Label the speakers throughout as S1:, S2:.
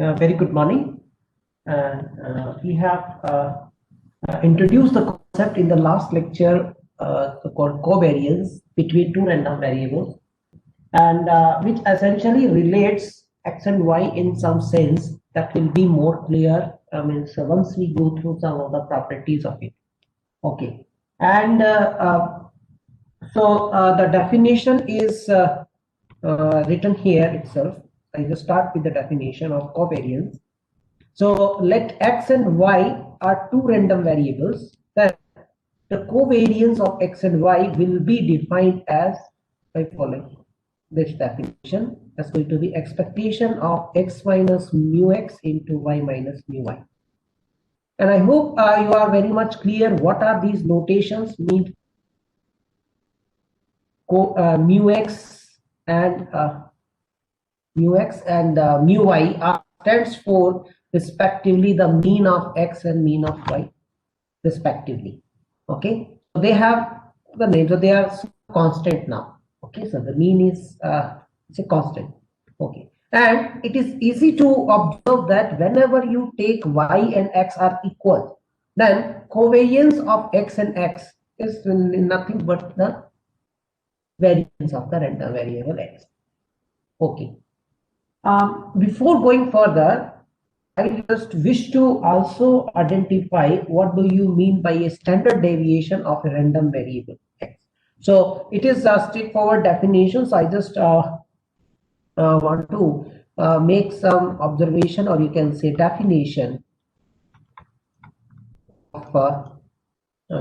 S1: Very good morning. We have introduced the concept in the last lecture called covariance between two random variables, and which essentially relates x and y in some sense that will be more clear. I mean, so once we go through some of the properties of it. Okay, and the definition is written here itself. I just start with the definition of covariance. So let x and y are two random variables. Then the covariance of x and y will be defined as by following this definition. That's going to be expectation of x minus mu x into y minus mu y. And I hope you are very much clear what are these notations mean. Mu x and mu y stands for respectively the mean of x and mean of y respectively. Okay, so they have the name, so they are constant now. Okay, so the mean is it's a constant. Okay, and it is easy to observe that whenever you take y and x are equal, then covariance of x and x is nothing but the variance of the random variable x. Okay, before going further, I just wish to also identify what do you mean by a standard deviation of a random variable x. So it is a straightforward definition. So I just want to make some observation, or you can say definition of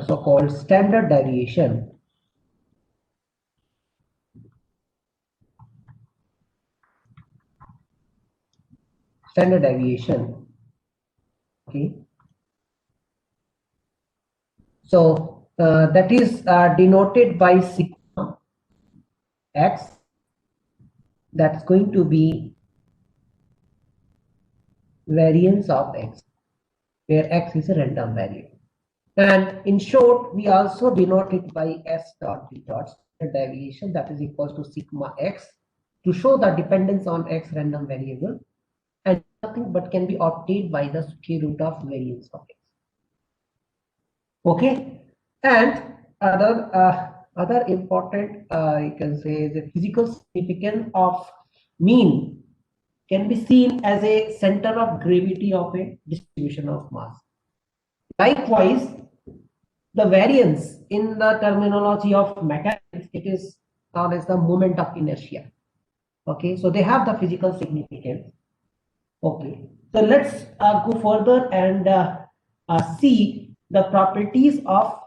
S1: so-called standard deviation. Standard deviation. Okay. So that is denoted by sigma x. That's going to be variance of x, where x is a random variable. And in short, we also denote it by s dot b dot standard deviation, that is equal to sigma x, to show the dependence on x random variable, and nothing but can be obtained by the square root of variance of x. Okay, and other important you can say the physical significance of mean can be seen as a center of gravity of a distribution of mass. Likewise, the variance in the terminology of mechanics, it is known as the moment of inertia. Okay, so they have the physical significance. Okay, so let's go further and see the properties of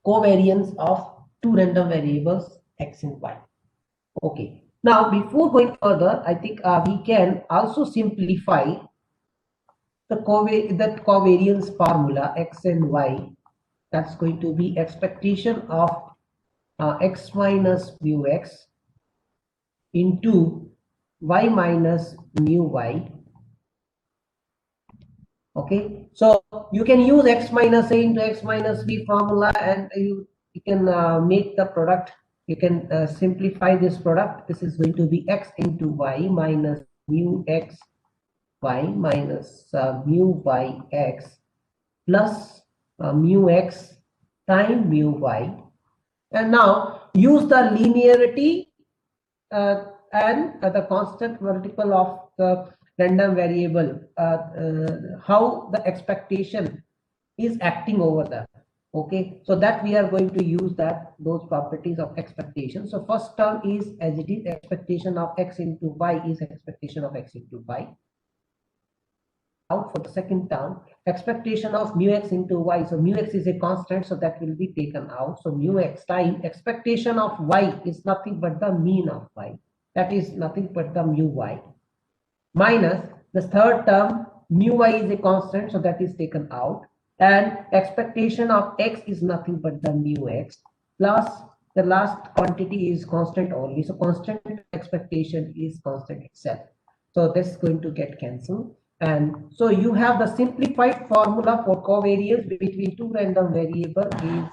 S1: covariance of two random variables x and y. Okay, now before going further, I think we can also simplify the covariance formula x and y. That's going to be expectation of x minus mu x into y minus mu y. Okay, so you can use x minus a into x minus b formula, and you can make the product. You can simplify this product. This is going to be x into y minus mu x y minus mu y x plus mu x time mu y. And now use the linearity and the constant multiple of the random variable, how the expectation is acting over that. Okay, so that we are going to use those properties of expectation. So first term is as it is, expectation of x into y is expectation of x into y. Out for the second term, expectation of mu x into y. So mu x is a constant, so that will be taken out. So mu x time expectation of y is nothing but the mean of y. That is nothing but the mu y, minus the third term, mu y is a constant, so that is taken out, and expectation of x is nothing but the mu x, plus the last quantity is constant only, so constant expectation is constant itself. So this is going to get cancelled, and so you have the simplified formula for covariance between two random variables is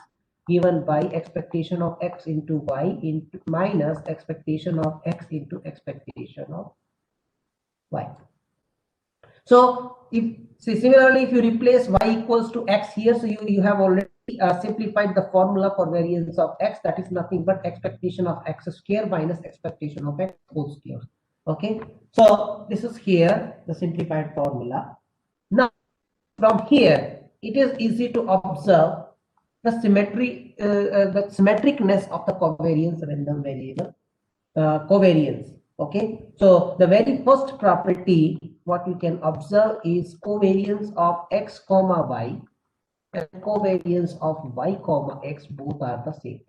S1: given by expectation of x into y into minus expectation of x into expectation of y. So similarly, if you replace y equals to x here, so you have already simplified the formula for variance of x. That is nothing but expectation of x square minus expectation of x whole square. Okay, so this is here the simplified formula. Now from here it is easy to observe the symmetry, the symmetricness of the covariance random variable covariance. Okay, so the very first property what you can observe is covariance of x comma y and covariance of y comma x both are the same.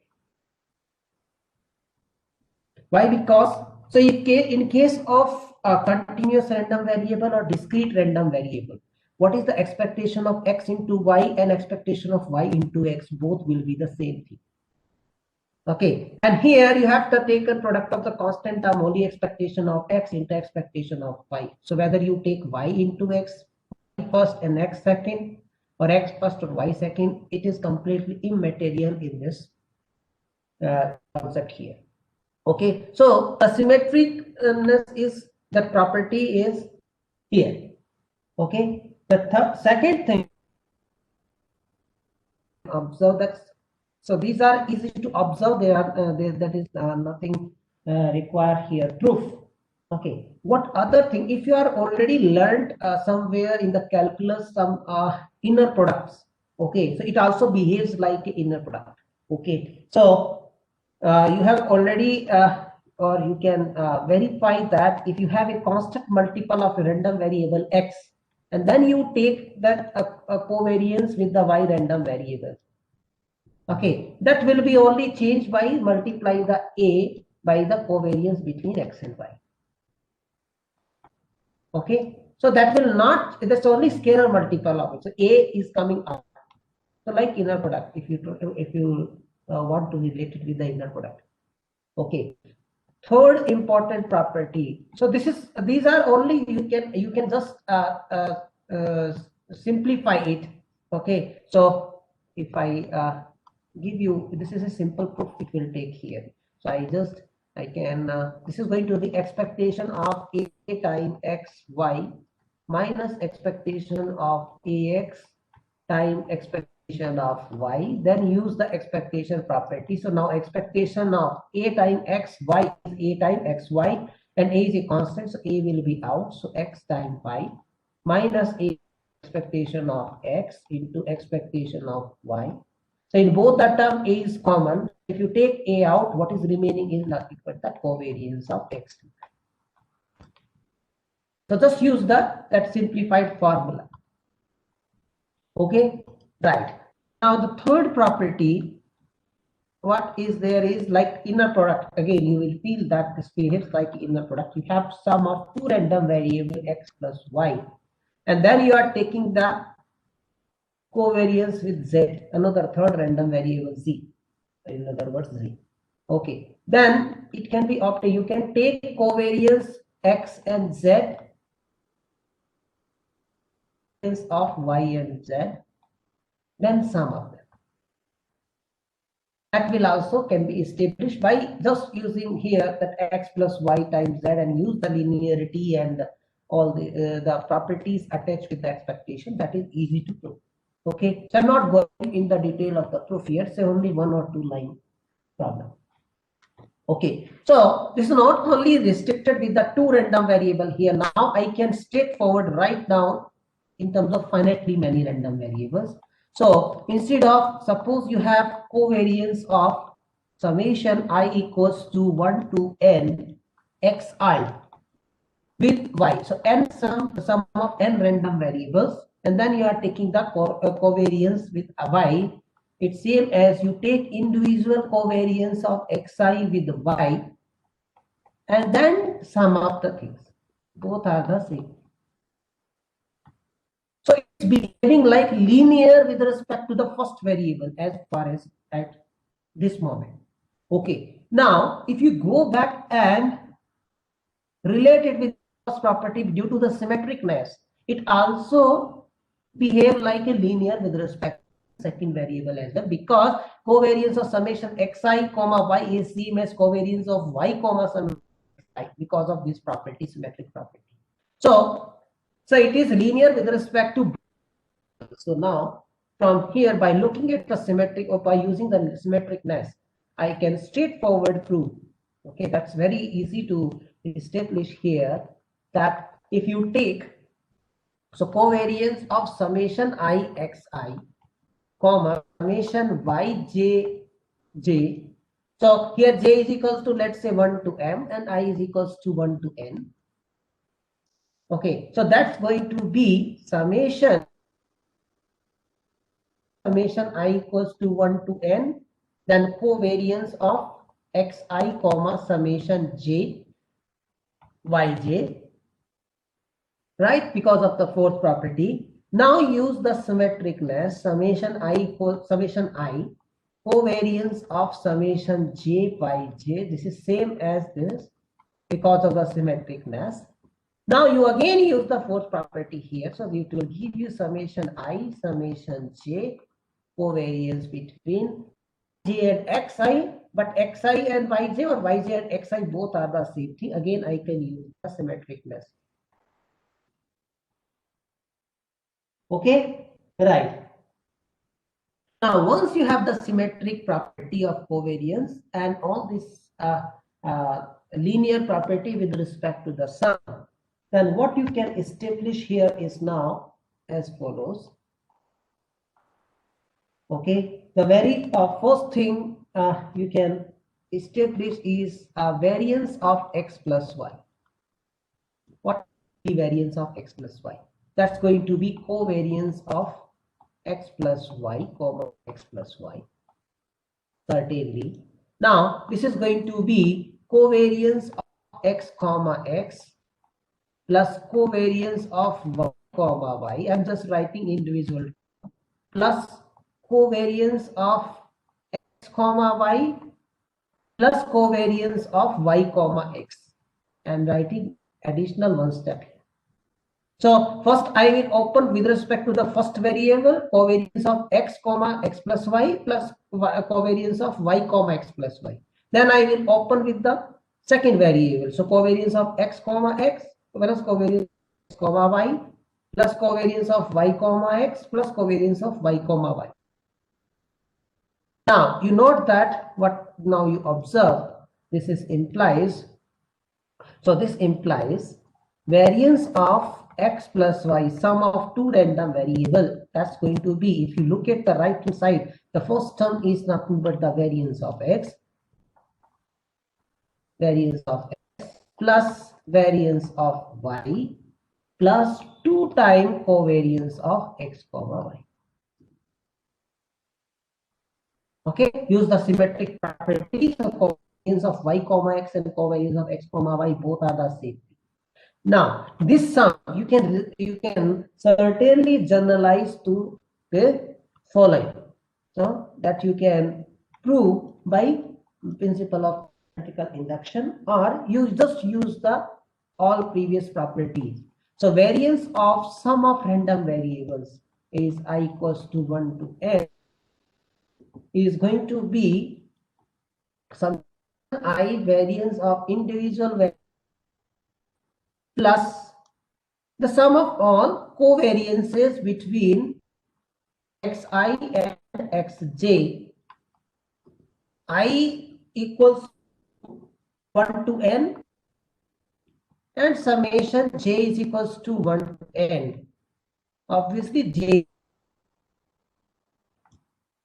S1: Why? Because so in case of a continuous random variable or discrete random variable, what is the expectation of x into y and expectation of y into x? Both will be the same thing. Okay, and here you have to take a product of the constant term only expectation of x into expectation of y. So whether you take y into x first and x second, or x first or y second, it is completely immaterial in this concept here. Okay, so the symmetricness is that property is here. Okay, the second thing observe that. So these are easy to observe. They are that is nothing required here. Proof. Okay. What other thing? If you are already learned somewhere in the calculus some inner products. Okay. So it also behaves like an inner product. Okay. So you have already or you can verify that if you have a constant multiple of a random variable x, and then you take that covariance with the y random variable. Okay, that will be only changed by multiply the a by the covariance between x and y. Okay, so that will not, that's only scalar multiple of it. So a is coming out. So like inner product, if you want to relate it with the inner product. Okay, third important property. So these are only you can just simplify it. Okay, so if I give you, this is a simple proof it will take here. So I can this is going to be expectation of a time x y minus expectation of ax time expectation of y, then use the expectation property. So now expectation of a time x y is a time x y, and a is a constant, so a will be out, so x time y minus a expectation of x into expectation of y. So in both the term a is common. If you take a out, what is remaining is nothing but the covariance of x. So just use that simplified formula. Okay, right. Now the third property, what is there is like inner product. Again, you will feel that this behaves like inner product. You have sum of two random variable x plus y, and then you are taking the covariance with z, another third random variable z, in other words z. Okay, then it can be obtained. You can take covariance x and z of y and z, then sum of them. That will also can be established by just using here that x plus y times z, and use the linearity and all the properties attached with the expectation. That is easy to prove. Okay, so I'm not going in the detail of the proof here. Say only one or two line problem. Okay, so this is not only restricted with the two random variable here. Now I can straightforward write down in terms of finitely many random variables. So instead of, suppose you have covariance of summation I equals to 1 to n xi with y. So n sum of n random variables, and then you are taking the covariance with y. It's same as you take individual covariance of xi with y, and then sum up the things. Both are the same. So it's behaving like linear with respect to the first variable as far as at this moment. Okay. Now, if you go back and relate it with first property due to the symmetricness, it also behave like a linear with respect to second variable as well, because covariance of summation xi comma y is same as covariance of y comma summation xi because of this property, symmetric property. So So it is linear with respect to. So now from here, by looking at the symmetric or by using the symmetricness, I can straightforward prove. Okay, that's very easy to establish here that if you take so covariance of summation I xi comma summation yj j. So here j is equals to, let's say, 1 to m and I is equals to 1 to n. Okay, so that's going to be summation I equals to 1 to n, then covariance of xi comma summation j yj, right, because of the fourth property. Now use the symmetricness summation I equals summation I covariance of summation j yj. This is same as this because of the symmetricness. Now you again use the fourth property here, so it will give you summation I summation j covariance between j and xi, but xi and yj or yj and xi both are the same thing. Again, I can use the symmetricness. Okay, right. Now, once you have the symmetric property of covariance and all this linear property with respect to the sum, then what you can establish here is now as follows. Okay, the very first thing you can establish is a variance of x plus y. What is the variance of x plus y? That's going to be covariance of x plus y comma x plus y, certainly. Now this is going to be covariance of x comma x plus covariance of y comma y. I'm just writing individual, plus covariance of x comma y plus covariance of y comma x. I'm writing additional one step here. So first I will open with respect to the first variable covariance of x comma x plus y plus covariance of y comma x plus y. Then I will open with the second variable. So covariance of x comma x plus covariance of x comma y plus covariance of y comma x plus covariance of y comma y. Now you note that what now you observe, this is implies, so this implies variance of x plus y sum of two random variable. That's going to be, if you look at the right hand side, the first term is nothing but the variance of x plus variance of y plus 2 times covariance of x comma y. Okay, use the symmetric property. So covariance of y comma x and covariance of x comma y both are the same. Now this sum you can certainly generalize to the following, so that you can prove by principle of mathematical induction, or you just use the all previous properties. So variance of sum of random variables is I equals to 1 to n is going to be some I variance of individual variables plus the sum of all covariances between xi and xj. I equals 1 to n and summation j is equals to 1 to n. Obviously j,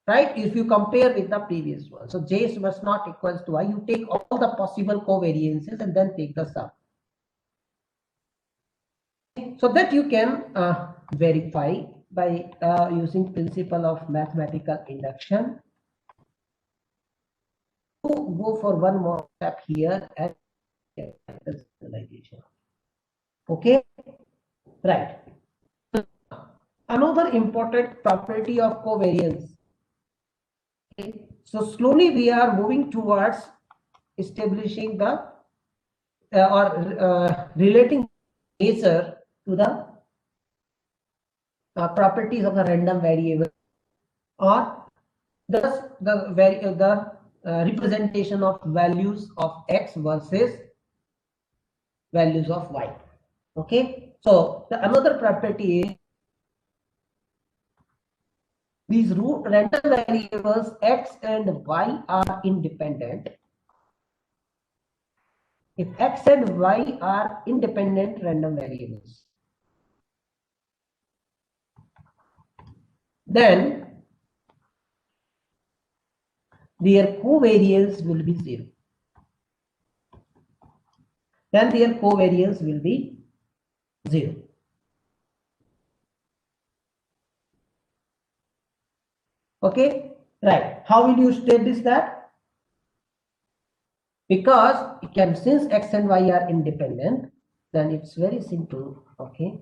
S1: right, if you compare with the previous one. So j must not equals to I. You take all the possible covariances and then take the sum, so that you can verify by using principle of mathematical induction. Go for one more step here and get the generalization. Okay, right. Another important property of covariance. Okay. So slowly we are moving towards establishing the relating nature to the properties of the random variable, or thus the representation of values of x versus values of y. Okay, so the another property is these random variables x and y are independent. If x and y are independent random variables, then their covariance will be 0. Then their covariance will be 0. Okay, right. How will you state this that? Because it can, since x and y are independent, then it's very simple. Okay,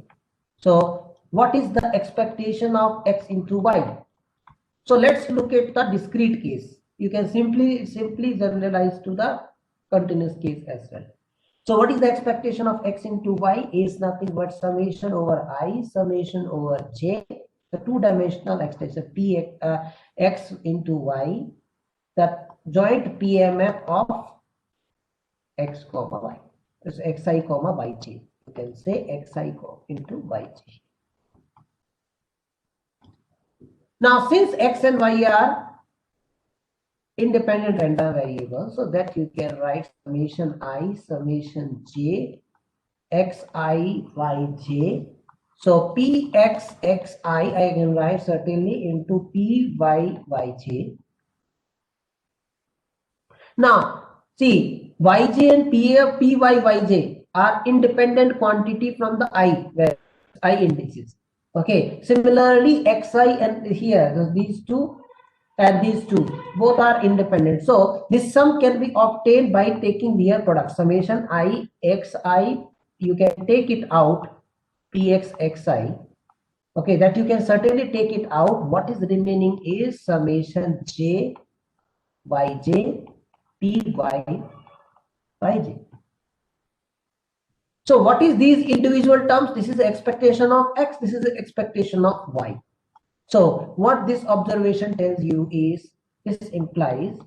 S1: so what is the expectation of x into y? So let's look at the discrete case. You can simply generalize to the continuous case as well. So what is the expectation of x into y is nothing but summation over I, summation over j, the two-dimensional extension x into y, the joint PMF of x comma y. It's xi comma yj. You can say xi into yj. Now, since x and y are independent random variables, so that you can write summation I, summation j, xi yj. So px I can write certainly into py yj. Now, see, yj and py yj are independent quantity from the I, where I indices. Okay, similarly xi and here these two and these two both are independent, so this sum can be obtained by taking their product, summation I xi. You can take it out, px xi. Okay, that you can certainly take it out. What is remaining is summation j yj py yj. So what is these individual terms? This is the expectation of x, this is the expectation of y. So what this observation tells you is, this implies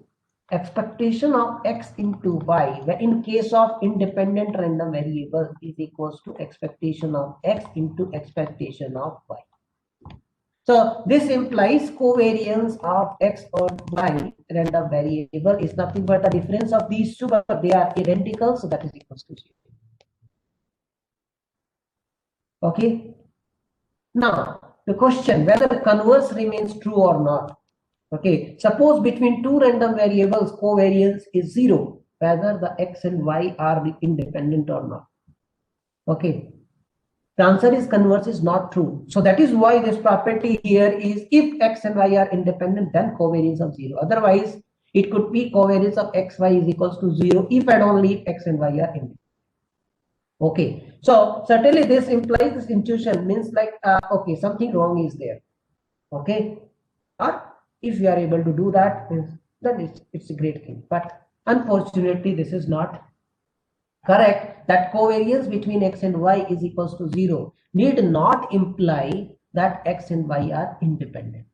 S1: expectation of x into y, where in case of independent random variable, is equals to expectation of x into expectation of y. So this implies covariance of x or y random variable is nothing but the difference of these two, but they are identical, so that is equals to 0. Okay. Now the question whether the converse remains true or not. Okay, suppose between two random variables covariance is 0, whether the x and y are independent or not. Okay, the answer is converse is not true. So that is why this property here is, if x and y are independent, then covariance of 0. Otherwise, it could be covariance of x, y is equals to 0 if and only if x and y are independent. Okay, so certainly this implies, this intuition means like, okay, something wrong is there. Okay, or if you are able to do that, then it's a great thing. But unfortunately, this is not correct. That covariance between x and y is equals to 0 need not imply that x and y are independent.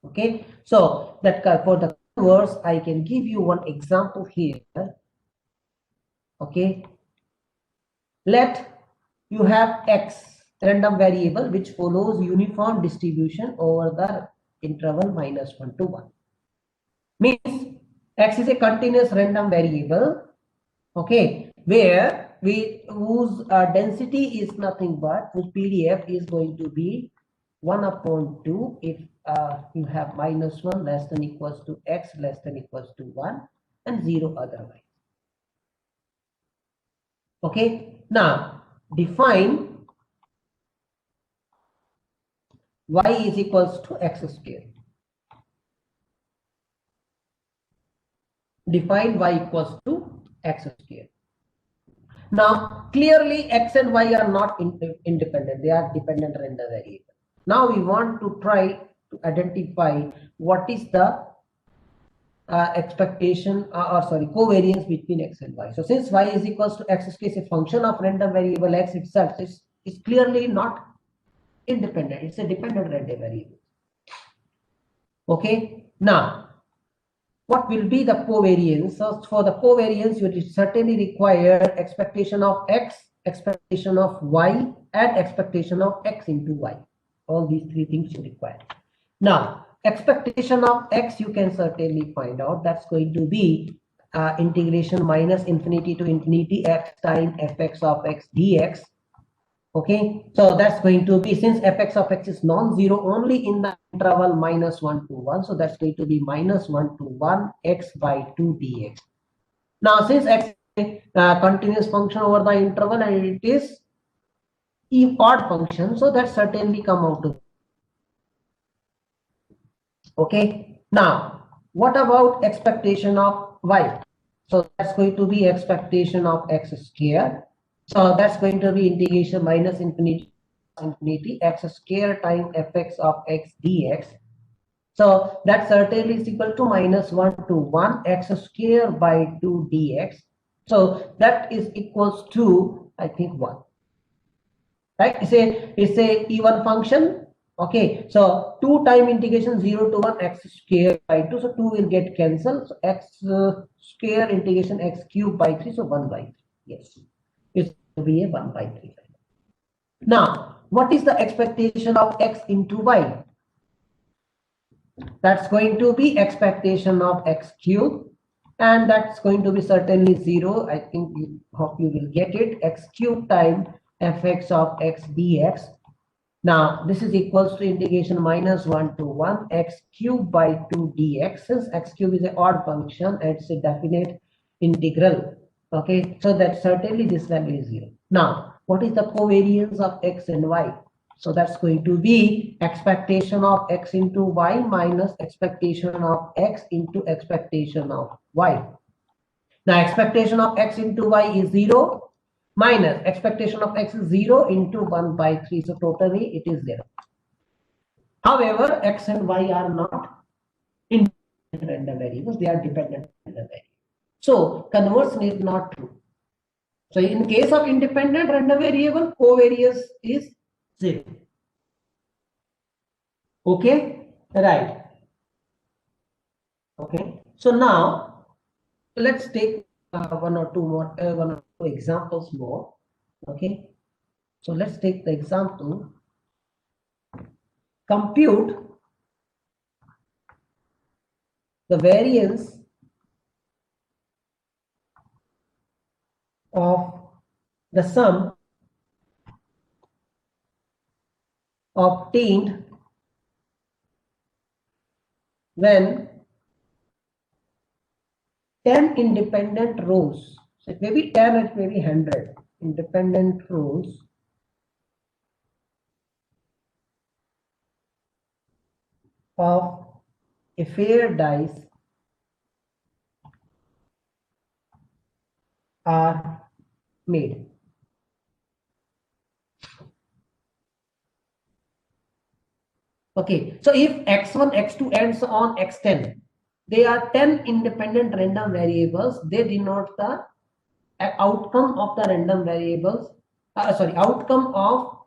S1: Okay, so that for the converse, I can give you one example here. Okay, let you have x random variable which follows uniform distribution over the interval -1 to 1. Means x is a continuous random variable, okay, where whose density is nothing but, whose PDF is going to be 1/2 if you have -1 less than equals to x less than equals to 1 and 0 otherwise. Okay, now define y is equals to x square. Define y equals to x square. Now clearly x and y are not independent, they are dependent random variable. Now we want to try to identify what is the expectation or sorry covariance between x and y. So since y is equals to x square is a function of random variable x itself, is clearly not independent, it's a dependent random variable. Okay, now what will be the covariance? So for the covariance, you certainly require expectation of x expectation of y, and expectation of x into y. All these three things you require. Now, expectation of x you can certainly find out. That's going to be integration minus infinity to infinity x times fx of x dx. Okay, so that's going to be, since fx of x is non-zero only in the interval -1 to 1, so that's going to be -1 to 1 x by 2 dx. Now, since x is a continuous function over the interval and it is odd function, so that certainly come out to. Okay, now what about expectation of y? So that's going to be expectation of x square. So that's going to be integration minus infinity x square times fx of x dx. So that certainly is equal to -1 to 1 x square by 2 dx. So that is equals to, I think, 1. Right? It's a even function. Okay, so 2 time integration 0 to 1 x square by 2. So 2 will get cancelled. So x square integration x cube by 3. So 1 by 3. Yes, it's going to be a 1 by 3. Now, what is the expectation of x into y? That's going to be expectation of x cube, and that's going to be certainly 0. I think you hope you will get it. X cube times fx of x dx. Now this is equals to integration -1 to 1 x cube by 2 dx. Since x cube is an odd function, it's a definite integral. Okay, so that certainly this value is 0. Now, what is the covariance of x and y? So that's going to be expectation of x into y minus expectation of x into expectation of y. Now, expectation of x into y is 0 minus expectation of x is 0 into 1 by 3. So totally it is 0. However, x and y are not independent random variables. They are dependent random variables. So conversion is not true. So in case of independent random variable, covariance is 0. Okay, right. Okay, so now let's take one or two examples more. Okay, so let's take the example. Compute the variance of the sum obtained when 10 independent rows, so it may be 10, it may be 100 independent rows of a fair dice are made. Okay, so if x1, x2 ends on x10, they are 10 independent random variables. They denote the outcome of the random variables, outcome of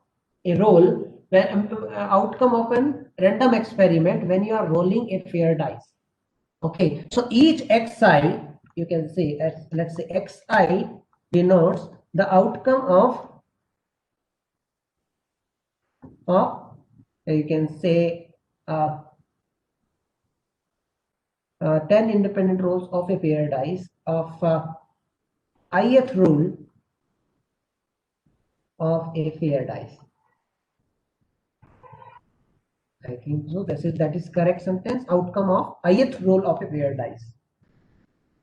S1: a roll, outcome of an random experiment when you are rolling a fair dice. Okay, so each xi, you can say, let's say xi denotes the outcome of you can say 10 independent rows of a fair dice of ith rule of a fair dice. I think so. That is correct sentence. Outcome of ith roll of a fair dice.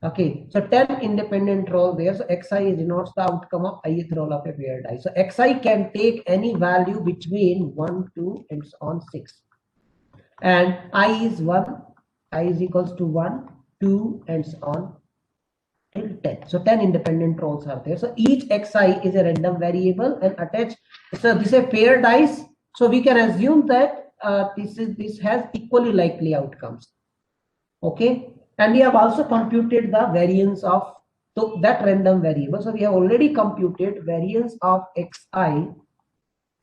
S1: Okay, so 10 independent roll there. So xi denotes the outcome of ith roll of a fair dice. So xi can take any value between 1, 2, and so on 6. And I is 1, I is equals to 1, 2, and so on till 10. So 10 independent rolls are there. So each xi is a random variable and attached. So this is a fair dice. So we can assume that this has equally likely outcomes. Okay, and we have also computed the variance of that random variable. So we have already computed variance of xi.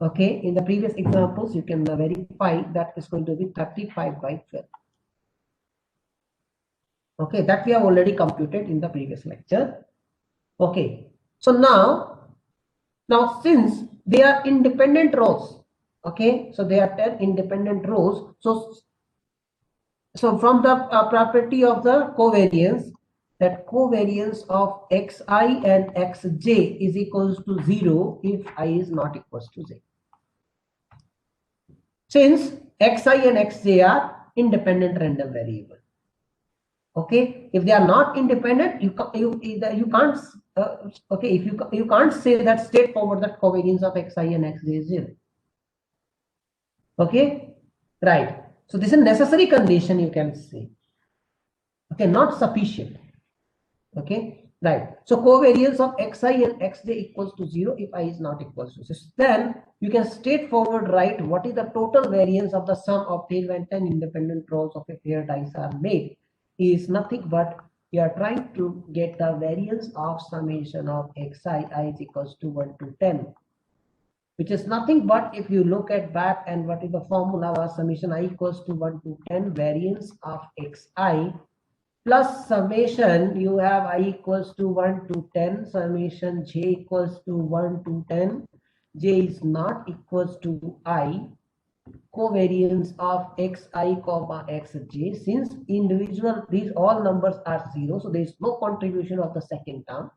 S1: Okay, in the previous examples, you can verify that is going to be 35 by 12. Okay, that we have already computed in the previous lecture. Okay, so now Now, since they are independent rows, okay, so they are 10 independent rows. So from the property of the covariance, that covariance of xi and xj is equals to 0 if I is not equals to 0. Since xi and xj are independent random variable. Okay, if they are not independent, you can't okay, if you can't say that straightforward that covariance of xi and xj is 0. Okay, right. So this is a necessary condition, you can say. Okay, not sufficient. Okay, right. So covariance of xi and xj equals to 0 if I is not equals to 6. Then you can straightforward write what is the total variance of the sum obtained when 10 independent rows of a pair dice are made is nothing but you are trying to get the variance of summation of xi I is equals to 1 to 10, which is nothing but if you look at back and what is the formula was summation I equals to 1 to 10 variance of xi plus summation you have I equals to 1 to 10 summation j equals to 1 to 10, j is not equals to I, covariance of xi comma xj, since individual these all numbers are 0, so there is no contribution of the second term.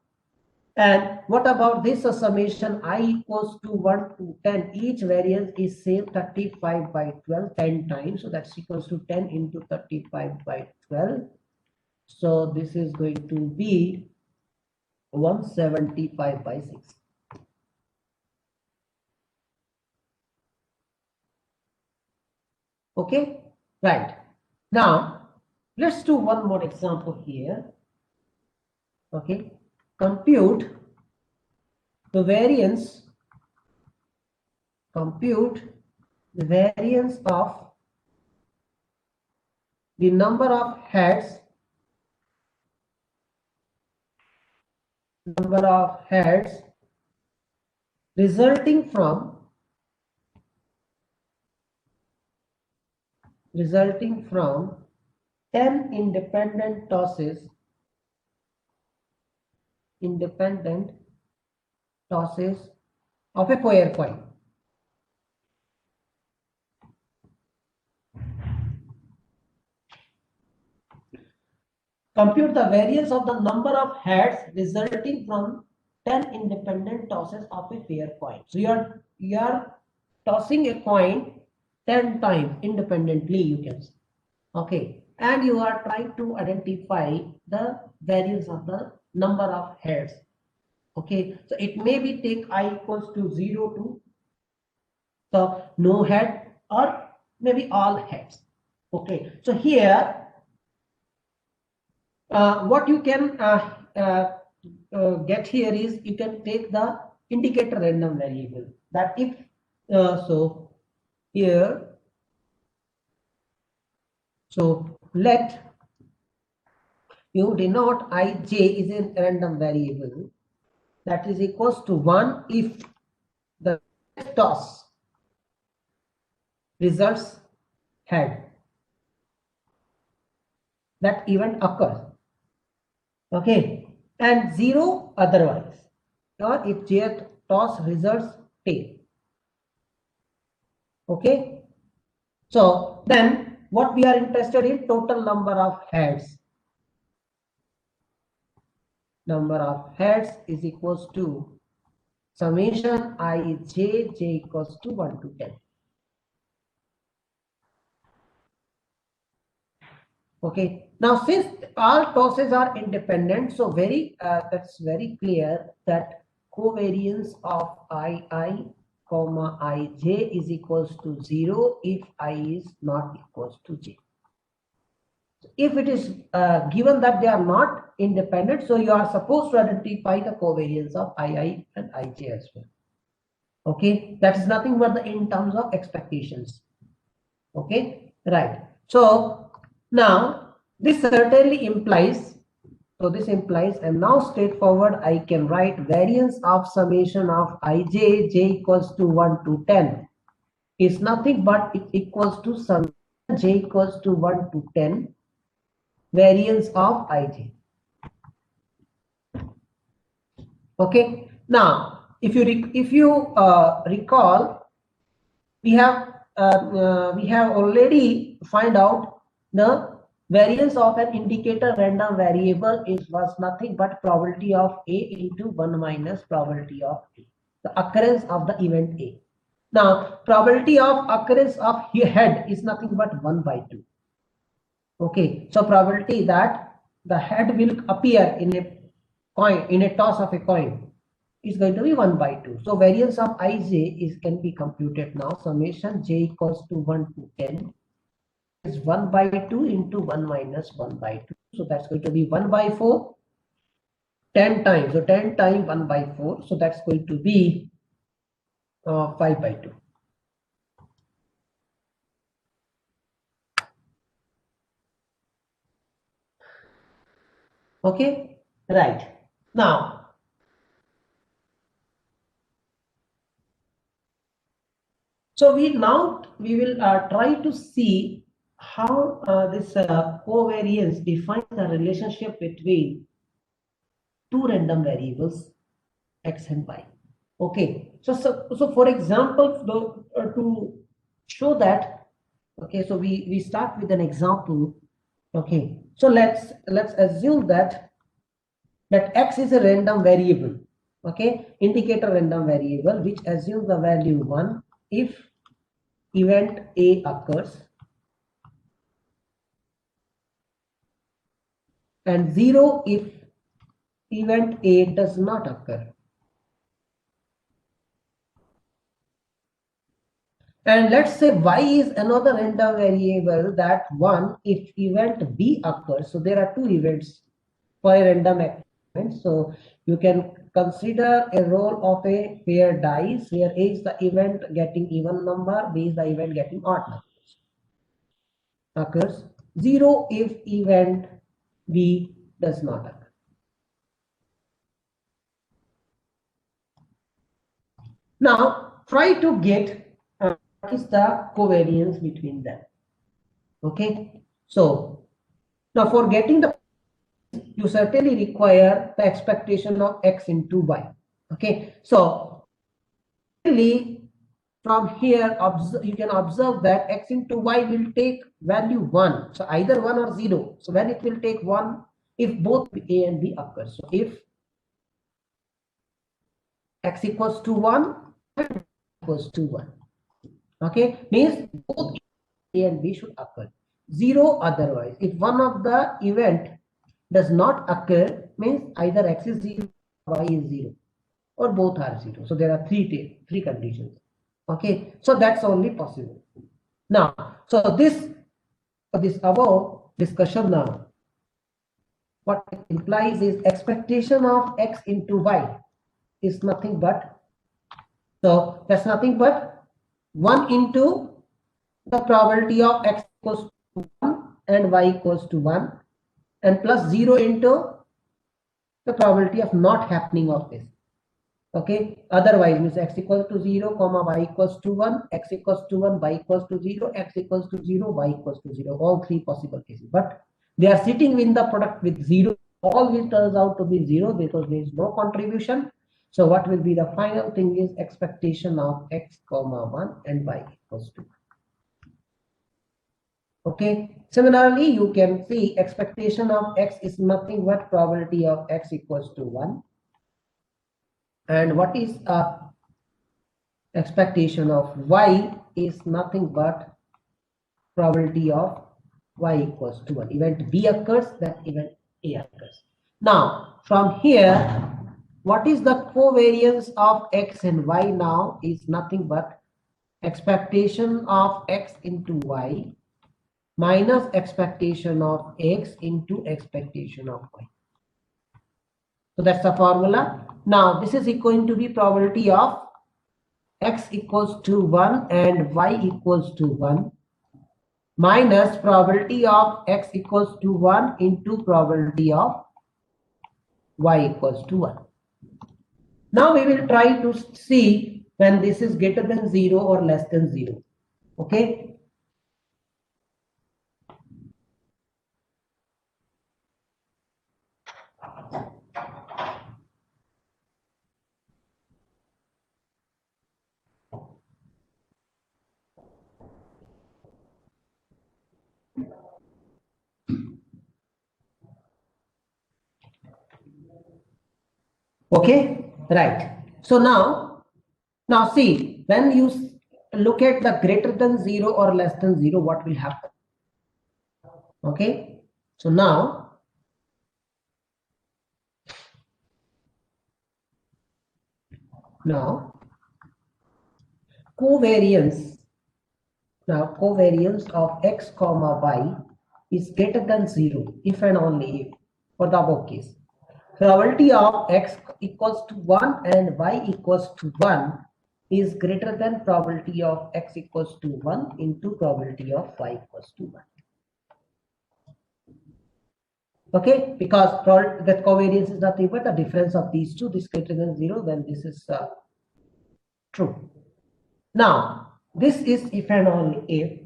S1: And what about this summation I equals to 1 to 10, each variance is same 35 by 12 10 times, so that's equals to 10 into 35 by 12. So this is going to be 175 by 6. Okay, right. Now let's do one more example here. Okay, compute the variance of the number of heads resulting from 10 independent tosses of a pair coin. Compute the variance of the number of heads resulting from 10 independent tosses of a pair coin. So you are tossing a coin 10 times independently, you can say. Okay, and you are trying to identify the variance of the number of heads. Okay, so it may be take I equals to 0 to the no head or maybe all heads. Okay, so here what you can get here is you can take the indicator random variable that if so here, so let you denote ij is a random variable that is equals to 1 if the toss results head, that event occurs. Okay, and 0 otherwise, or if j toss results tail. Okay, so then what we are interested in, total number of heads. Number of heads is equals to summation j equals to 1 to 10. Okay, now since all tosses are independent, so that's very clear that covariance of I comma ij is equals to 0 if I is not equals to j. If it is given that they are not independent, so you are supposed to identify the covariance of I and ij as well. Okay, that is nothing but in terms of expectations. Okay, right. So now this certainly implies, so this implies, and now straightforward I can write variance of summation of j equals to 1 to 10 is nothing but it equals to summation j equals to 1 to 10 variance of ij. Okay, now if you recall, we have already find out the variance of an indicator random variable was nothing but probability of A into 1 minus probability of A, the occurrence of the event A. Now, probability of occurrence of head is nothing but 1 by 2. Okay, so probability that the head will appear in a coin, in a toss of a coin, is going to be 1 by 2. So variance of Ij can be computed now. Summation j equals to 1 to n is 1 by 2 into 1 minus 1 by 2. So that's going to be 1 by 4, 10 times. So 10 times 1 by 4. So that's going to be 5 by 2. Okay, right. Now, so we will try to see how this covariance defines the relationship between two random variables x and y. Okay, so for example, to show that, okay, so we start with an example. Okay, so let's assume that x is a random variable. Okay, indicator random variable which assumes the value 1 if event A occurs and 0 if event A does not occur. And let's say y is another random variable that 1 if event B occurs. So there are two events for a random event. So you can consider a roll of a pair dice where A is the event getting even number, B is the event getting odd numbers. Occurs 0 if event B does not occur. Now try to get what is the covariance between them. Okay, so now for getting the, you certainly require the expectation of x into y. Okay, so from here you can observe that x into y will take value 1, so either 1 or 0. So when it will take 1 if both A and B occur. So if x equals to 1 and equals to 1, okay, means both A and B should occur. 0 otherwise. If one of the event does not occur, means either x is 0, y is 0, or both are 0. So there are three conditions. Okay, so that's only possible. Now, so this above discussion now, what it implies is expectation of x into y is nothing but, so that's nothing but 1 into the probability of x equals to 1 and y equals to 1 and plus 0 into the probability of not happening of this. Okay, otherwise means x equals to 0 comma y equals to 1, x equals to 1, y equals to 0, x equals to 0, y equals to 0, all three possible cases. But they are sitting in the product with 0, all which turns out to be 0 because there is no contribution. So what will be the final thing is expectation of x comma 1 and y equals to 1. Okay, similarly you can see expectation of x is nothing but probability of x equals to 1. And what is expectation of y is nothing but probability of y equals to 1. Event B occurs, then event A occurs. Now, from here, what is the covariance of x and y now is nothing but expectation of x into y minus expectation of x into expectation of y. So that's the formula. Now, this is going to be probability of x equals to 1 and y equals to 1 minus probability of x equals to 1 into probability of y equals to 1. Now we will try to see when this is greater than 0 or less than 0. Okay. Okay, right. So now see, when you look at the greater than 0 or less than 0, what will happen? Okay, so now covariance covariance of x comma y is greater than 0 if and only if for the above case. Probability of x equals to 1 and y equals to 1 is greater than probability of x equals to 1 into probability of y equals to 1. Okay, because that covariance is nothing but the difference of these two. This greater than 0, then this is true. Now, this is if and only if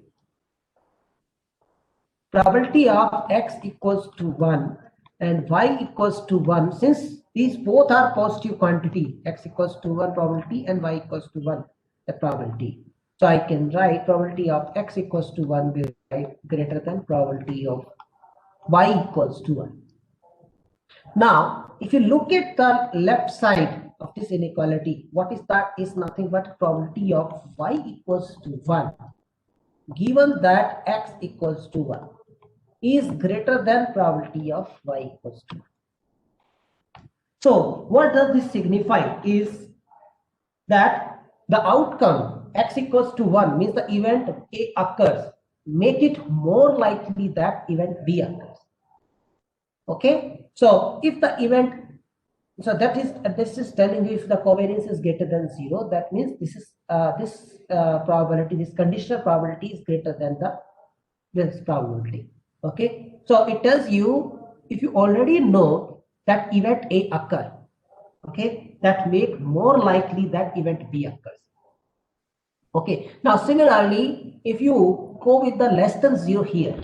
S1: probability of x equals to 1 and y equals to 1, since these both are positive quantity, x equals to 1 probability and y equals to 1 the probability. So I can write probability of x equals to 1 will be greater than probability of y equals to 1. Now, if you look at the left side of this inequality, what is that? Is nothing but probability of y equals to 1 given that x equals to 1 is greater than probability of y equals to 1. So what does this signify is that the outcome x equals to 1 means the event A occurs, make it more likely that event B occurs. Okay, so if the event, so that is this is telling you if the covariance is greater than 0, that means this is probability, this conditional probability is greater than this probability. Okay, so it tells you if you already know that event A occur, okay, that make more likely that event B occurs. Okay, now similarly, if you go with the less than 0 here,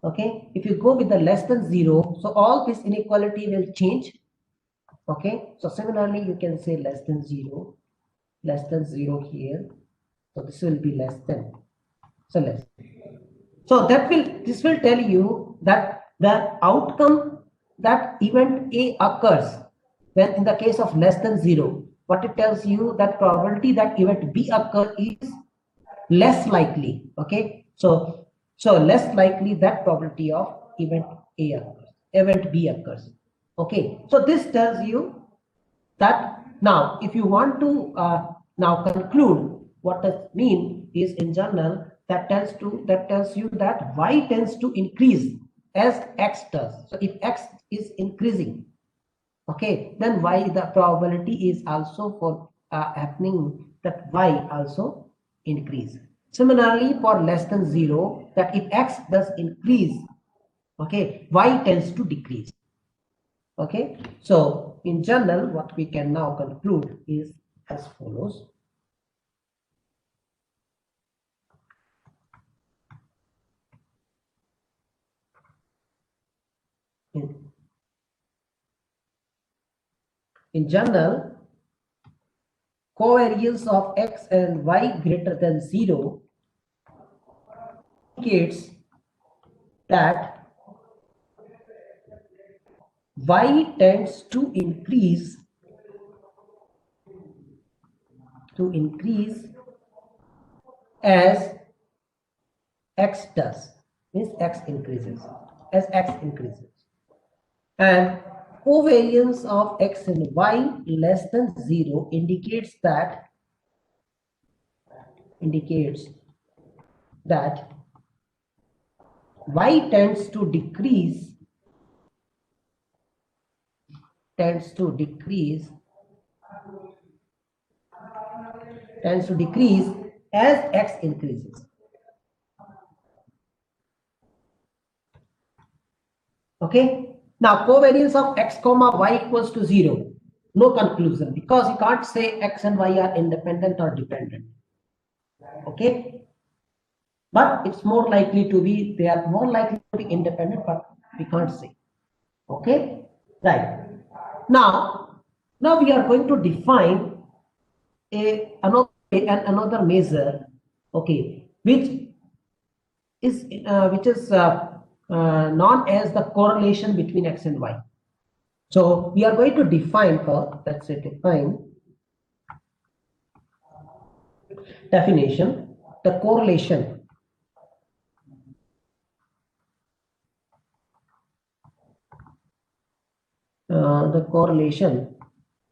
S1: okay, if you go with the less than 0, so all this inequality will change. Okay, so similarly you can say less than 0 here, so this will be less than, so less. So this will tell you that the outcome that event A occurs when in the case of less than 0, what it tells you that probability that event B occur is less likely. Okay, so less likely that probability of event A occurs, event B occurs. Okay, so this tells you that now if you want to now conclude what does mean is in general that tells you that y tends to increase as x does. So if x is increasing, okay, then y, the probability is also for happening that y also increase. Similarly for less than 0, that if x does increase, okay, y tends to decrease. Okay, so in general what we can now conclude is as follows. In general, covariance of x and y greater than 0 indicates that y tends to increase as x does, means x increases as x increases, and covariance of x and y less than 0 indicates that y tends to decrease as x increases. Okay, now covariance of x comma y equals to 0, no conclusion, because you can't say x and y are independent or dependent. Okay, but it's more likely to be, they are more likely to be independent, but we can't say. Okay, right. Now we are going to define another measure, okay, which is known as the correlation between x and y. So we are going to define for, let's say, definition, the correlation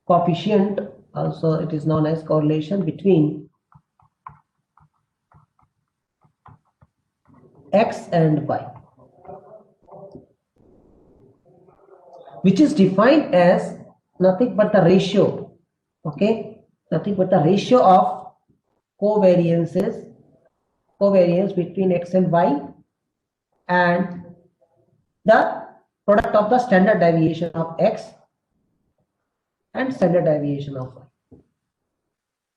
S1: coefficient, also it is known as correlation between x and y, which is defined as nothing but the ratio, okay, nothing but the ratio of covariance between x and y and the product of the standard deviation of x and standard deviation of y.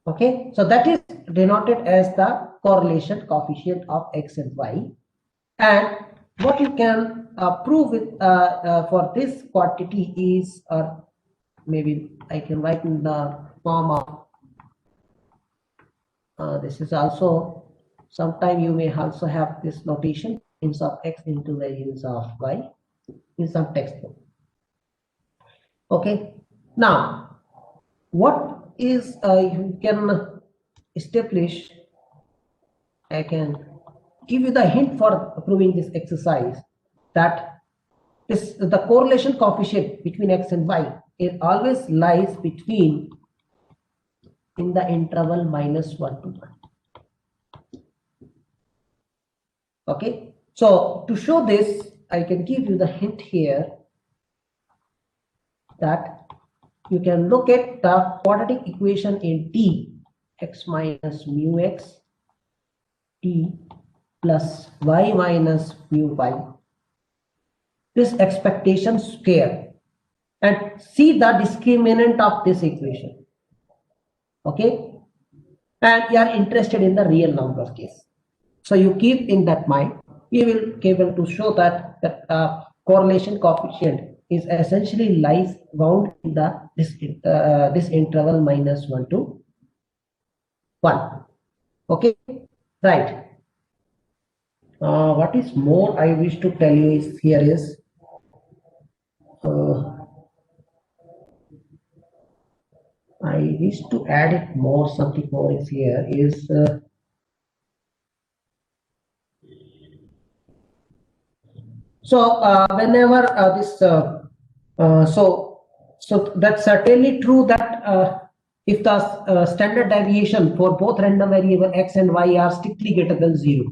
S1: Okay, so that is denoted as the correlation coefficient of x and y. And what you can prove with for this quantity is, or maybe I can write in the form of this is also, sometime you may also have this notation variance of x into variance of y in some textbook. Okay, now what is you can establish, I can give you the hint for proving this exercise, that the correlation coefficient between x and y, it always lies between in the interval -1 to 1. Okay, so to show this, I can give you the hint here that you can look at the quadratic equation in T, x minus mu x, T plus y minus mu y, this expectation square, and see the discriminant of this equation. Okay, and you are interested in the real number case, so you keep in that mind. We will be able to show that the correlation coefficient is essentially lies bound in the this interval -1 to 1. Okay, right. What is more I wish to tell you is here is I wish to add it more, something more is here is whenever this so that's certainly true that if the standard deviation for both random variable x and y are strictly greater than 0,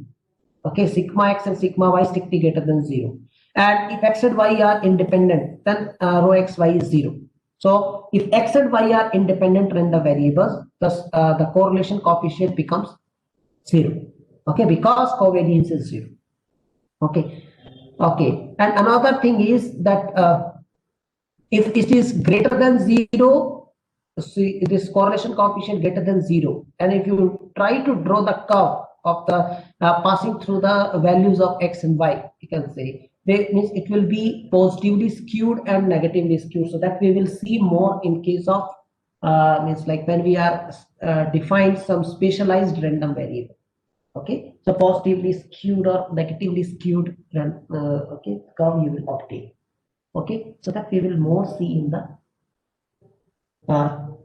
S1: okay, sigma x and sigma y strictly greater than 0, and if x and y are independent, then rho x y is 0. So if x and y are independent random variables, thus the correlation coefficient becomes 0, okay, because covariance is 0. Okay, okay, and another thing is that if it is greater than 0, see this correlation coefficient greater than 0, and if you try to draw the curve of the passing through the values of x and y, you can say they means it will be positively skewed and negatively skewed. So that we will see more in case of means like when we are define some specialized random variable. Okay, so positively skewed or negatively skewed okay, curve you will obtain. Okay, so that we will more see in the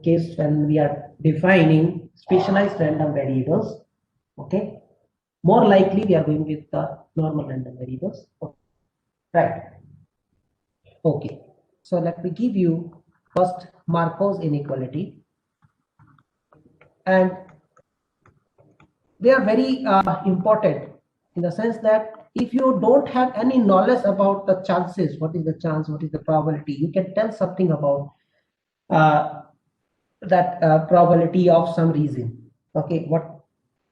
S1: case when we are defining specialized random variables. Okay, more likely we are going with the normal random variables. Okay. Right. Okay, so let me give you first Markov's inequality, and they are very important in the sense that if you don't have any knowledge about the chances, what is the chance, what is the probability, you can tell something about that probability of some reason. Okay, what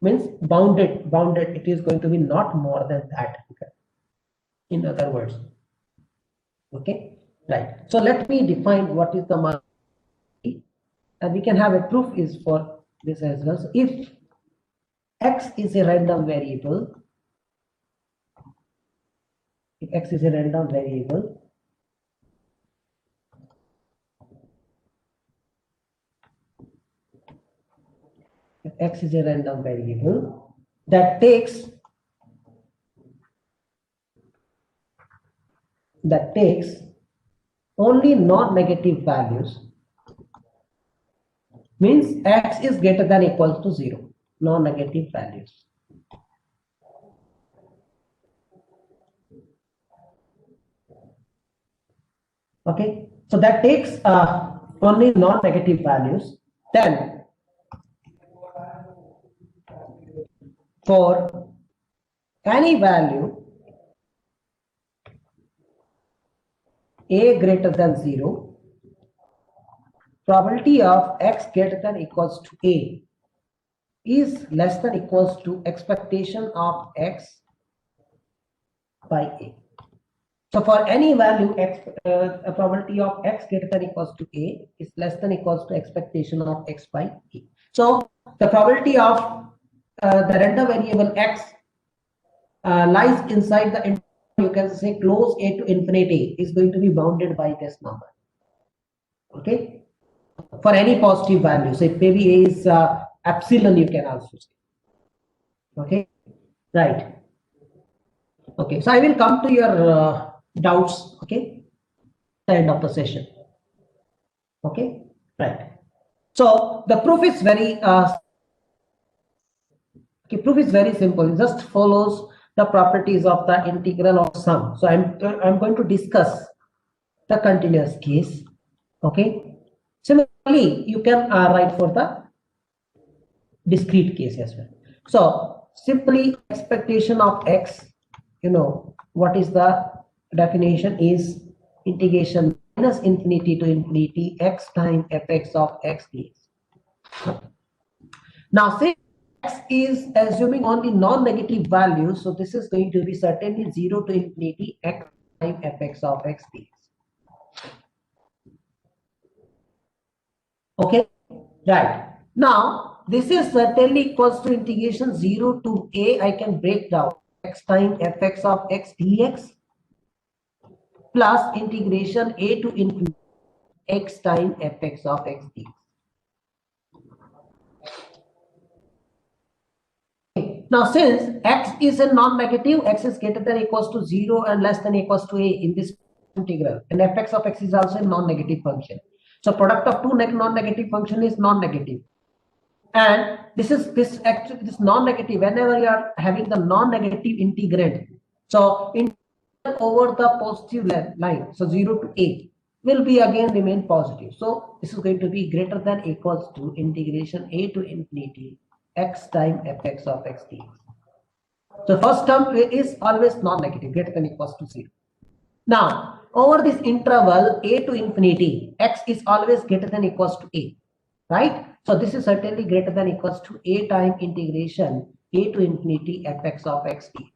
S1: means bounded, it is going to be not more than that, in other words. Okay, right. So let me define what is the Markov, and we can have a proof is for this as well. So if x is a random variable, if x is a random variable, if x is a random variable that takes only non-negative values, means x is greater than equals to 0, non-negative values. Okay, so that takes only non-negative values. Then for any value a greater than 0, probability of x greater than equals to a is less than equals to expectation of x by a. So for any value x, a probability of x greater than equals to a is less than equals to expectation of x by a. So the probability of the random variable x lies inside the, you can say, close a to infinity, is going to be bounded by this number. Okay, for any positive value, so if maybe a is epsilon, you can also say. Okay, right. Okay, so I will come to your doubts. Okay, the end of the session. Okay, right. So the proof is very proof is very simple. It just follows the properties of the integral or sum. So I'm going to discuss the continuous case. Okay, similarly you can write for the discrete case as well. So simply expectation of x, you know what is the definition, is integration minus infinity to infinity x times fx of x dx. Now since x is assuming only non-negative values, so this is going to be certainly 0 to infinity x times fx of x dx. Okay, right. Now this is certainly equals to integration 0 to a, I can break down x times fx of x dx plus integration a to infinity x times fx of x dx. Okay. Now since x is a non-negative, x is greater than equals to 0 and less than equals to a in this integral, and fx of x is also a non-negative function. So product of two non-negative function is non-negative. And this is this non-negative, whenever you are having the non-negative integrand, so in over the positive line, so 0 to a will be again remain positive. So this is going to be greater than equals to integration a to infinity x times fx of x dx. So first term is always non-negative, greater than equals to 0. Now over this interval a to infinity, x is always greater than equals to a, right? So this is certainly greater than equals to a times integration a to infinity fx of x dx.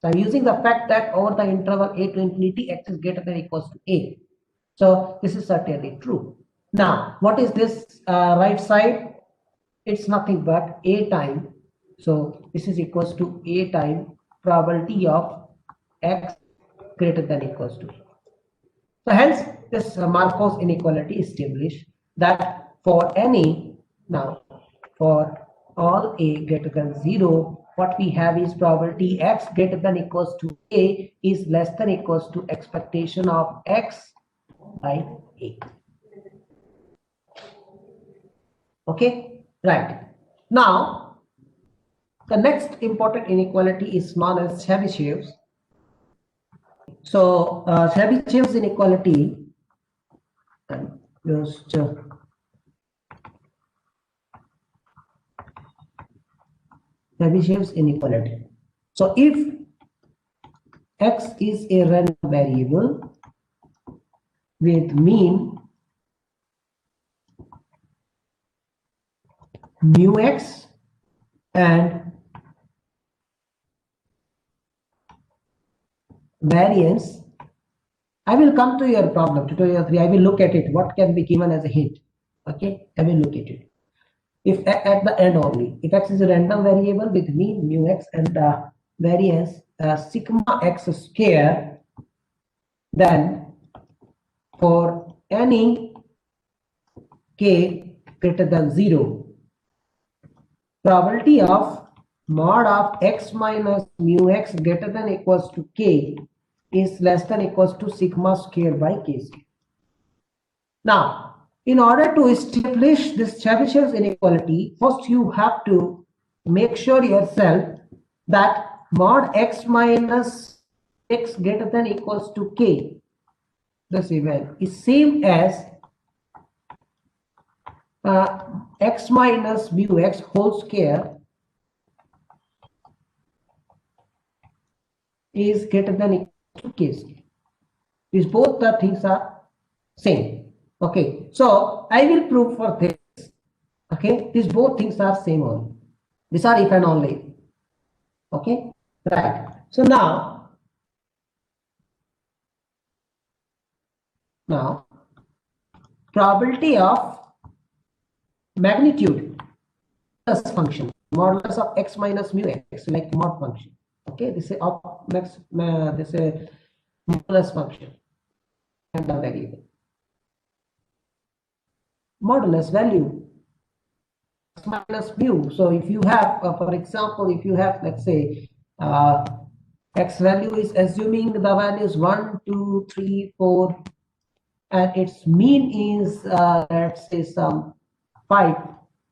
S1: So I'm using the fact that over the interval a to infinity, x is greater than equals to a. So this is certainly true. Now what is this right side? It's nothing but a times, so this is equals to a times probability of x greater than equals to a. So hence this Markov's inequality is established that for any, now for all a greater than 0, what we have is probability x greater than equals to a is less than equals to expectation of x by a. Okay, right. Now the next important inequality is known as Chebyshev's. So Chebyshev's inequality, and just Chebyshev's inequality. So if x is a random variable with mean mu x and variance, I will come to your problem, tutorial 3. I will look at it, what can be given as a hint. Okay, I will look at it. If at the end only, if x is a random variable with mean mu x and variance sigma x square, then for any k greater than 0, probability of mod of x minus mu x greater than equals to k is less than equals to sigma square by k square. Now, in order to establish this Chebyshev's inequality, first you have to make sure yourself that mod x minus x greater than equals to k, this event is same as x minus mu x whole square is greater than equal to k square. These both the things are same. Okay, so I will prove for this. Okay, these both things are same only. These are if and only. Okay, right. So now probability of magnitude plus function, modulus of x minus mu x, like mod function. Okay, this is of max, this is modulus function and the variable. Modulus value x minus mu. So if you have, for example, if you have, let's say, x value is assuming the value is 1, 2, 3, 4, and its mean is let's say some 5.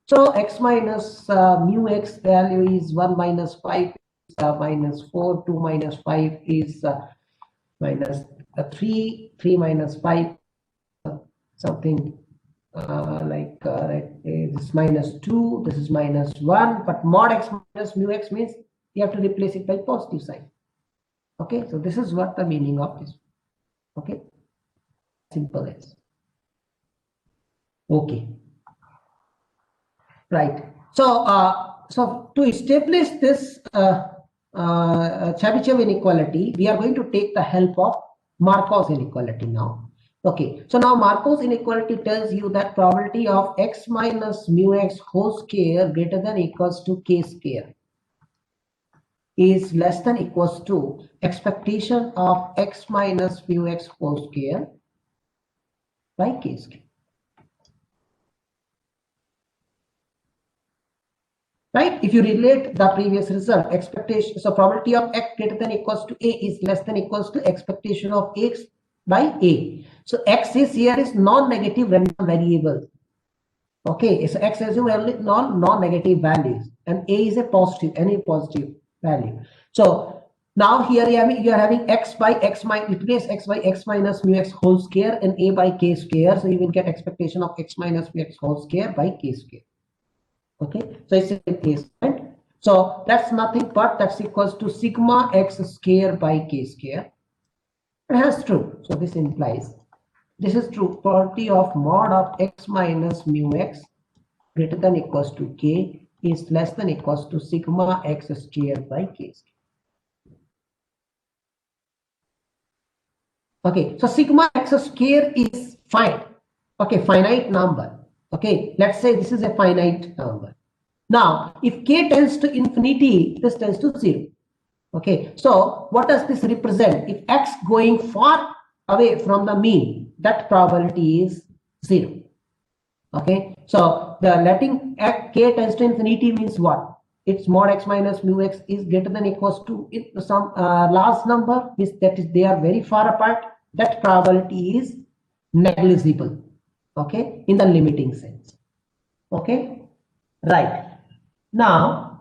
S1: So x minus mu x value is 1 minus 5 is minus 4, 2 minus 5 is minus 3, 3 minus 5 something like this is minus 2, this is minus 1, but mod x minus mu x means you have to replace it by positive sign. Okay, so this is what the meaning of this. Okay, simple as. Okay, right. So so to establish this Chebyshev inequality, we are going to take the help of Markov's inequality now. Okay, so now Markov's inequality tells you that probability of x minus mu x whole square greater than equals to k square is less than equals to expectation of x minus mu x whole square by k square. Right? If you relate the previous result, expectation, so probability of x greater than equals to a is less than equals to expectation of x by a. So x is here is non-negative random variable. Okay, so x assume only non-negative values, and a is a positive, any positive value. So now here you are having x by x minus, replace x by x minus mu x whole square and a by k square. So you will get expectation of x minus mu x whole square by k square. Okay, so it's a replacement. So that's nothing but that's equals to sigma x square by k square. That's true. So this implies this is true. Probability of mod of x minus mu x greater than equals to k is less than equals to sigma x square by k square. Okay, so sigma x square is fine. Okay, finite number. Okay, let's say this is a finite number. Now, if k tends to infinity, this tends to 0. Okay, so what does this represent? If x going far away from the mean, that probability is 0. Okay, so the letting k tends to infinity means what? It's mod x minus mu x is greater than equals to some large number, is that is they are very far apart. That probability is negligible. Okay, in the limiting sense. Okay, right. Now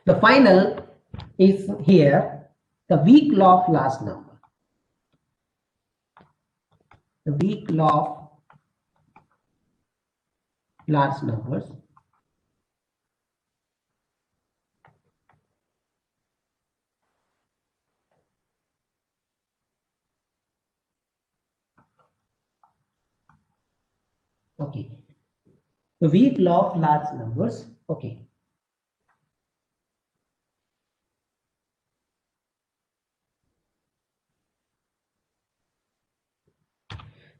S1: the final is here, the weak law of large number. The weak law of large numbers. Okay, the weak law of large numbers. Okay,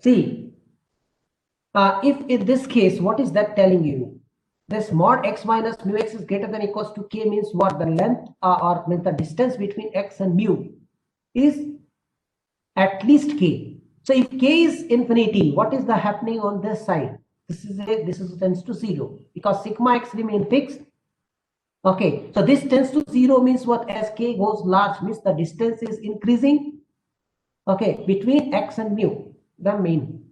S1: see, if in this case, what is that telling you? This mod x minus mu x is greater than equals to k means what? The length or means the distance between x and mu is at least k. So if k is infinity, what is the happening on this side? This is tends to 0 because sigma x remain fixed Okay, so this tends to 0 means what? As k goes large means the distance is increasing. Okay, between x and mu, the mean.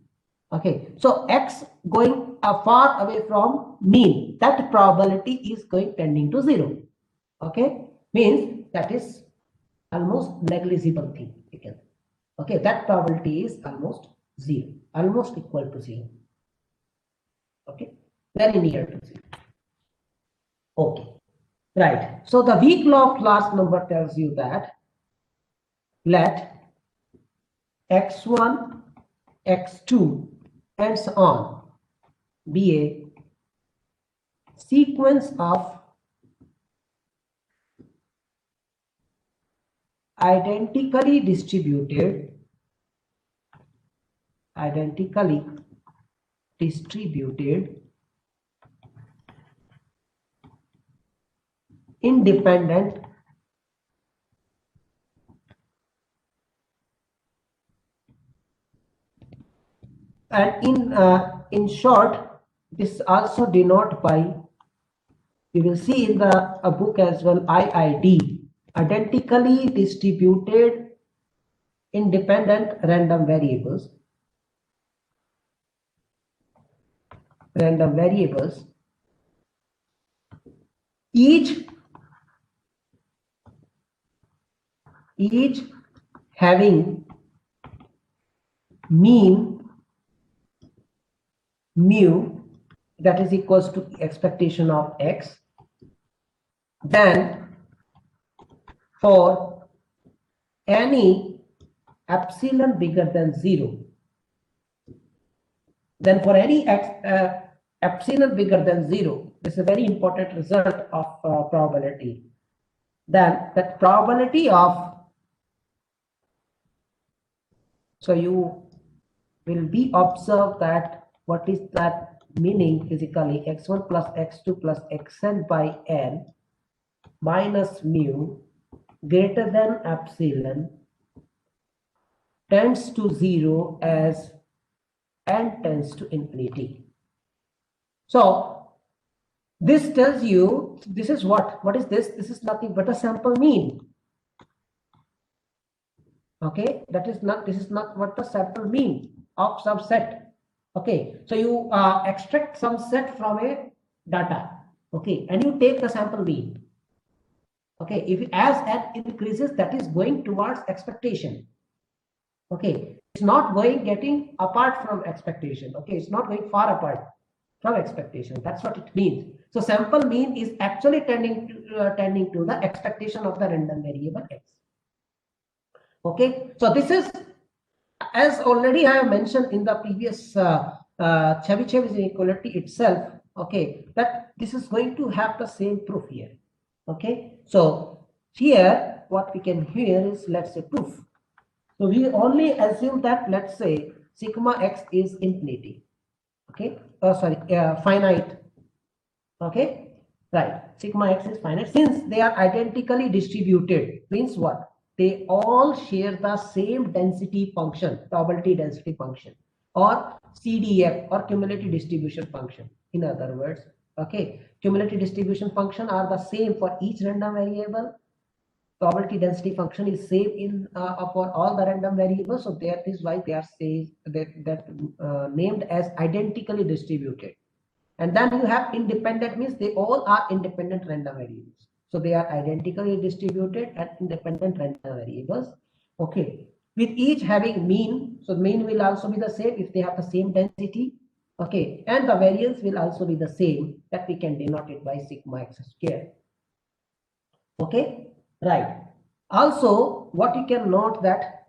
S1: Okay, so x going far away from mean, that probability is going tending to 0. Okay, means that is almost negligible thing. Okay, that probability is almost 0, almost equal to 0. Okay, very near to 0. Okay, right. So the weak law of last number tells you that let x1, x2, and so on be a sequence of identically distributed independent and in short, this also denote by, you will see in the book as well, IID, identically distributed independent random variables. Each having mean mu that is equals to expectation of x, then for any epsilon bigger than 0, epsilon bigger than 0, this is a very important result of probability, then that probability of, so you will be observed that what is that meaning physically, x1 plus x2 plus xn by n minus mu greater than epsilon tends to 0 as n tends to infinity. So this tells you, this is what is this? This is nothing but a sample mean. Okay, this is not what the sample mean of some set. Okay, so you extract some set from a data. Okay, and you take the sample mean. Okay, if as n increases, that is going towards expectation. Okay, it's not going getting apart from expectation. Okay, it's not going far apart from expectation. That's what it means. So sample mean is actually tending to the expectation of the random variable x. Okay, so this is, as already I have mentioned in the previous Chebyshev inequality itself. Okay, that this is going to have the same proof here. Okay, so here what we can hear is, let's say, proof. So we only assume that, let's say, sigma x is infinity. Okay, finite. Okay, right, sigma x is finite. Since they are identically distributed, means what? They all share the same density function, probability density function, or CDF, or cumulative distribution function. In other words, okay, cumulative distribution function are the same for each random variable. Probability density function is same in for all the random variables. So that is why they are named as identically distributed. And then you have independent, means they all are independent random variables. So they are identically distributed and independent random variables. Okay, with each having mean. So mean will also be the same if they have the same density. Okay, and the variance will also be the same, that we can denote it by sigma x square. Okay, right. Also, what you can note that,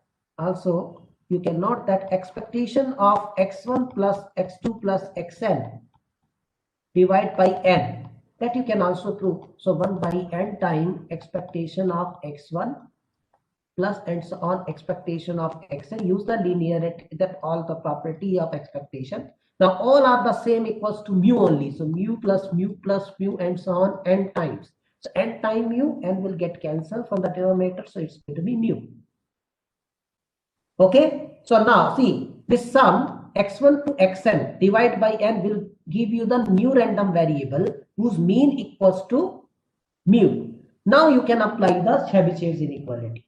S1: expectation of x1 plus x2 plus xn divided by n, that you can also prove. So 1 by n time expectation of x1 plus and so on expectation of xn. Use the linearity, that all the property of expectation. Now all are the same, equals to mu only. So mu plus mu and so on n times. So n time mu, n will get cancelled from the denominator. So it's going to be mu. Okay. So now see, this sum x1 to xn divided by n will give you the new random variable whose mean equals to mu. Now you can apply the Chebyshev's inequality.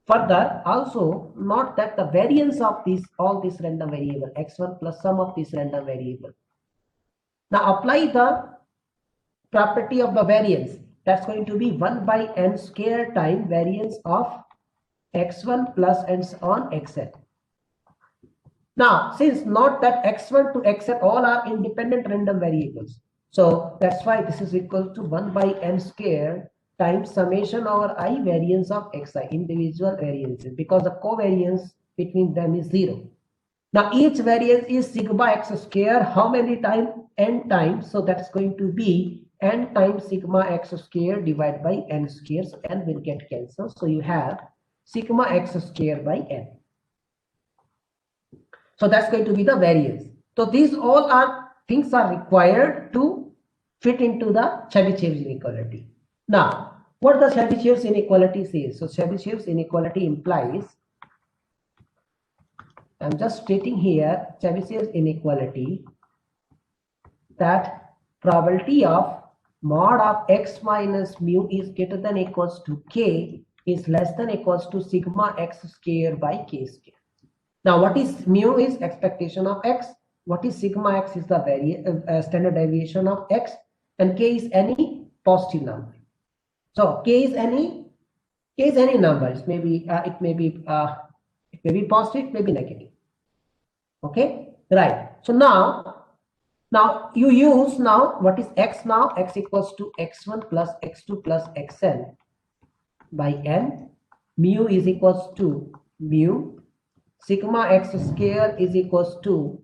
S1: Further, also note that the variance of all these random variable x1 plus sum of these random variable. Now apply the property of the variance. That's going to be 1 by n square time variance of x1 plus and so on xn. Now, since note that x1 to xn all are independent random variables, so that's why this is equal to 1 by n square times summation over I variance of xi, individual variances, because the covariance between them is 0. Now each variance is sigma x square. How many times? N times. So that's going to be n times sigma x square divided by n square. So n will get cancelled. So you have sigma x square by n. So that's going to be the variance. So these all are things are required to fit into the Chebyshev's inequality. Now, what the Chebyshev's inequality says? So Chebyshev's inequality implies, I'm just stating here, Chebyshev's inequality, that probability of mod of x minus mu is greater than equals to k is less than equals to sigma x square by k square. Now, what is mu is expectation of x. What is sigma x is the standard deviation of x, and k is any positive number. So k is any number. It may be positive, it may be negative. Okay, right. So now you use what is x now? X equals to x1 plus x2 plus xn by n. Mu is equals to mu. Sigma x square is equals to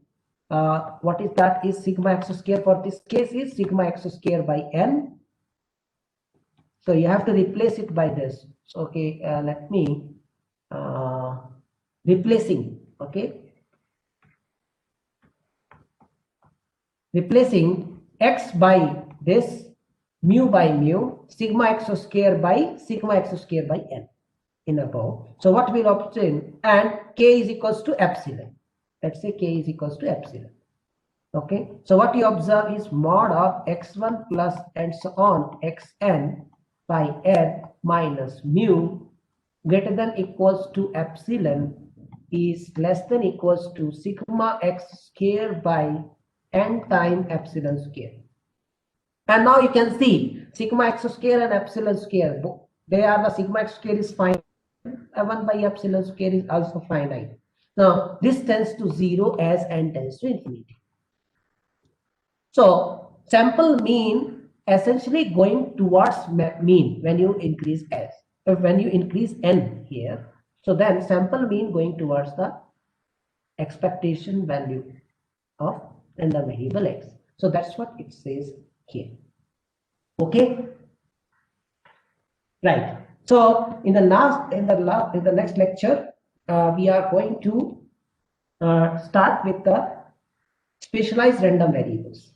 S1: what is that? Is sigma x square for this case is sigma x square by n. So you have to replace it by this. So, okay, let me replacing. Okay, replacing x by this, mu by mu, sigma x square by sigma x square by n in above. So what we'll obtain, and k is equals to epsilon. Let's say k is equals to epsilon. Okay, so what you observe is mod of x1 plus and so on xn by n minus mu greater than equals to epsilon is less than equals to sigma x square by n time epsilon square. And now you can see sigma x square and epsilon square, they are the sigma x square is finite, 1 by epsilon square is also finite. Now this tends to 0 as n tends to infinity. So sample mean essentially going towards mean when you increase s. When you increase n here, so then sample mean going towards the expectation value of and the variable x. So that's what it says here. Okay, right. So in the next lecture, we are going to start with the specialized random variables.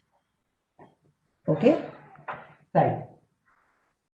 S1: Okay, right.